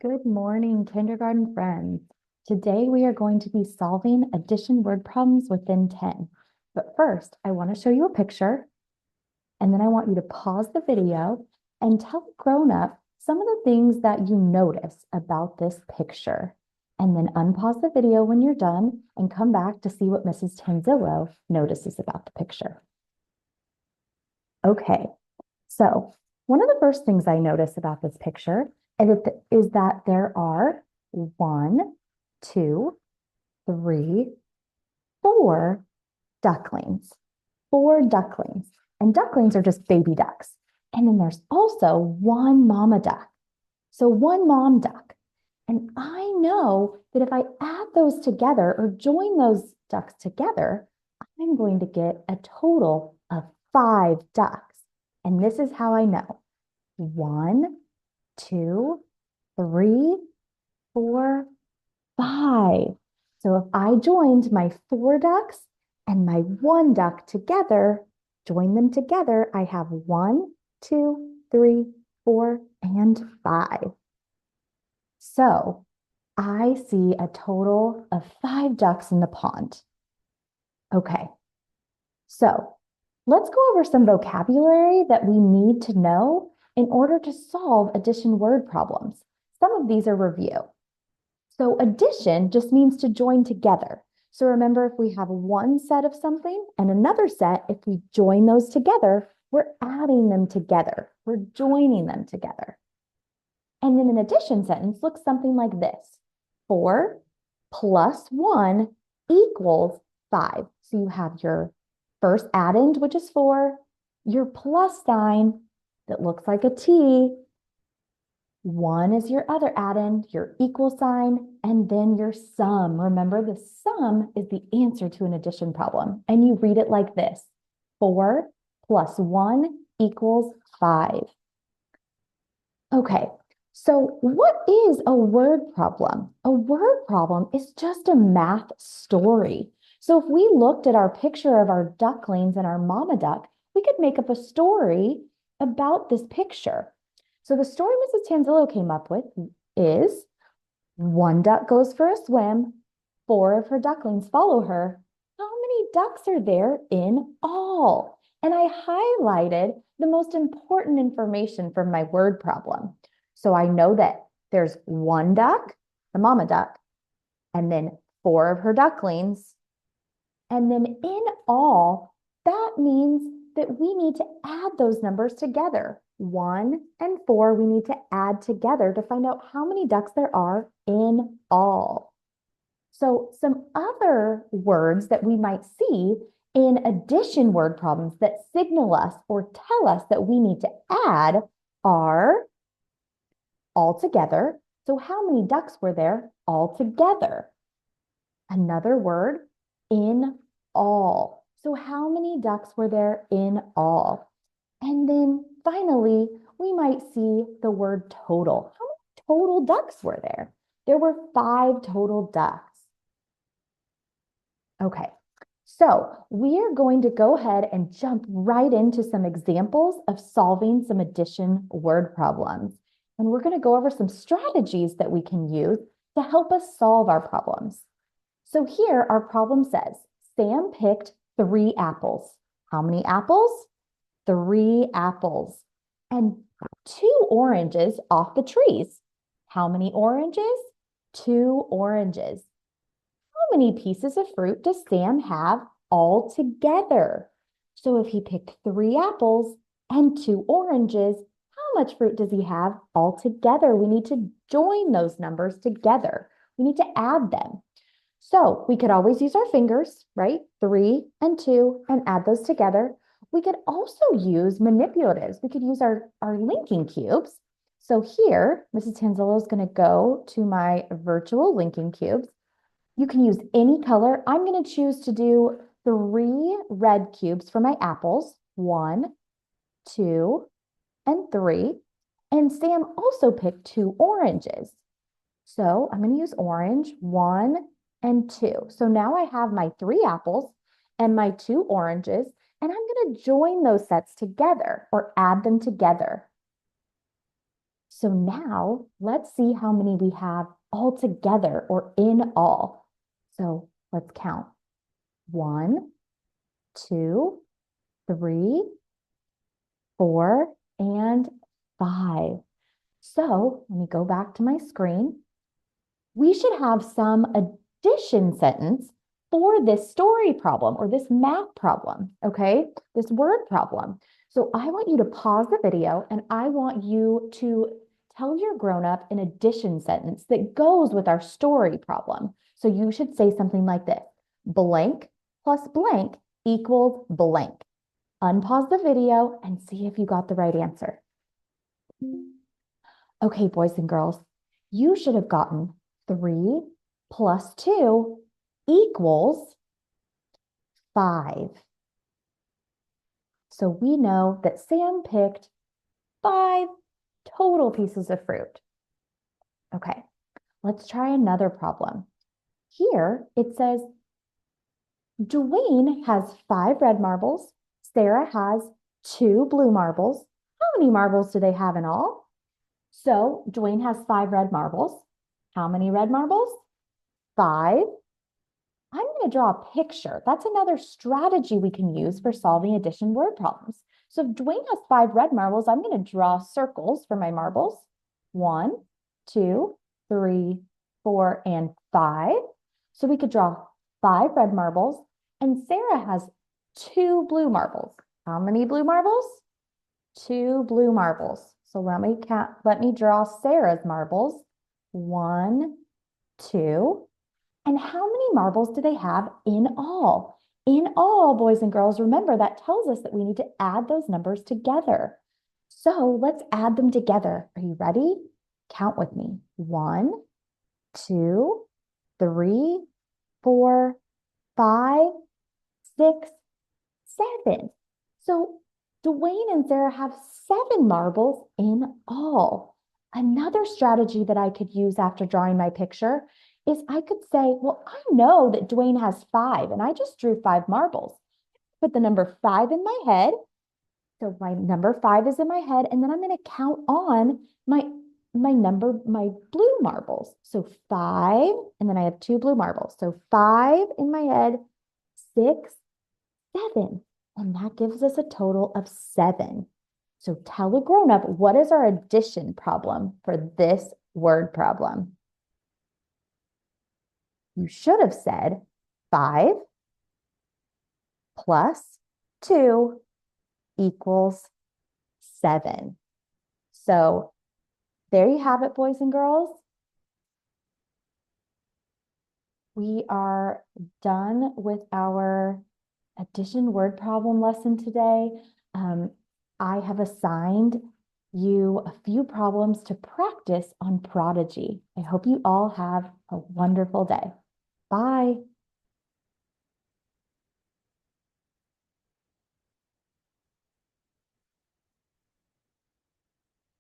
Good morning, kindergarten friends. Today we are going to be solving addition word problems within 10. But first, I want to show you a picture, and then I want you to pause the video and tell the grown-up some of the things that you notice about this picture. And then unpause the video when you're done and come back to see what Mrs. Tanzillo notices about the picture. Okay, so one of the first things I notice about this picture is that there are one, two, three, four ducklings. Four ducklings. And ducklings are just baby ducks. And then there's also one mama duck. So one mom duck. And I know that if I add those together or join those ducks together, I'm going to get a total of five ducks. And this is how I know. One, two, three, four, five. So if I joined my four ducks and my one duck together, join them together, I have one, two, three, four, and five. So I see a total of five ducks in the pond. Okay, so let's go over some vocabulary that we need to know in order to solve addition word problems. Some of these are review. So addition just means to join together. So remember, if we have one set of something and another set, if we join those together, we're adding them together. We're joining them together. And then an addition sentence looks something like this. 4 plus 1 equals 5. So you have your first addend, which is 4, your plus sign that looks like a T, 1 is your other addend, your equal sign, and then your sum. Remember, the sum is the answer to an addition problem. And you read it like this. 4 plus 1 equals 5. Okay, so what is a word problem? A word problem is just a math story. So if we looked at our picture of our ducklings and our mama duck, we could make up a story about this picture. So the story Mrs. Tanzillo came up with is one duck goes for a swim, four of her ducklings follow her. How many ducks are there in all? And I highlighted the most important information from my word problem. So I know that there's one duck, the mama duck, and then four of her ducklings. And then in all, that means that we need to add those numbers together. 1 and 4, we need to add together to find out how many ducks there are in all. So some other words that we might see in addition word problems that signal us or tell us that we need to add are all together. So how many ducks were there all together? Another word, in all. So how many ducks were there in all? And then finally, we might see the word total. How many total ducks were there? There were 5 total ducks. Okay, so we are going to go ahead and jump right into some examples of solving some addition word problems. And we're going to go over some strategies that we can use to help us solve our problems. So here our problem says, Sam picked 3 apples. How many apples? 3 apples. And 2 oranges off the trees. How many oranges? 2 oranges. How many pieces of fruit does Sam have all together? So if he picked 3 apples and 2 oranges, how much fruit does he have all together? We need to join those numbers together. We need to add them. So we could always use our fingers, right? 3 and 2 and add those together. We could also use manipulatives. We could use our linking cubes. So here, Mrs. Tanzillo is going to go to my virtual linking cubes. You can use any color. I'm going to choose to do 3 red cubes for my apples. 1, 2, and 3. And Sam also picked 2 oranges. So I'm going to use orange, 1 and 2. So now I have my 3 apples and my 2 oranges, and I'm going to join those sets together or add them together. So now let's see how many we have all together or in all. So let's count. 1, 2, 3, 4, and 5. So let me go back to my screen. We should have some addition sentence for this story problem or this math problem, okay? This word problem. So I want you to pause the video and I want you to tell your grown-up an addition sentence that goes with our story problem. So you should say something like this: blank plus blank equals blank. Unpause the video and see if you got the right answer. Okay, boys and girls, you should have gotten 3 plus 2 equals 5. So we know that Sam picked 5 total pieces of fruit. Okay, let's try another problem. Here it says Dwayne has 5 red marbles. Sarah has 2 blue marbles. How many marbles do they have in all? So Dwayne has 5 red marbles. How many red marbles? 5. I'm going to draw a picture. That's another strategy we can use for solving addition word problems. So if Dwayne has 5 red marbles, I'm going to draw circles for my marbles. 1, 2, 3, 4, and 5. So we could draw 5 red marbles, and Sarah has 2 blue marbles. How many blue marbles? 2 blue marbles. So let me draw Sarah's marbles. 1, 2. And how many marbles do they have in all? In all, boys and girls, remember that tells us that we need to add those numbers together. So let's add them together. Are you ready? Count with me. 1, 2, 3, 4, 5, 6, 7. So Dwayne and Sarah have 7 marbles in all. Another strategy that I could use after drawing my picture is I could say, well, I know that Dwayne has 5 and I just drew 5 marbles. Put the number 5 in my head. So my number 5 is in my head, and then I'm going to count on my blue marbles. So 5, and then I have 2 blue marbles. So 5 in my head, 6, 7. And that gives us a total of 7. So tell a grown-up, what is our addition problem for this word problem? You should have said 5 plus 2 equals 7. So there you have it, boys and girls. We are done with our addition word problem lesson today. I have assigned you a few problems to practice on Prodigy. I hope you all have a wonderful day. Bye.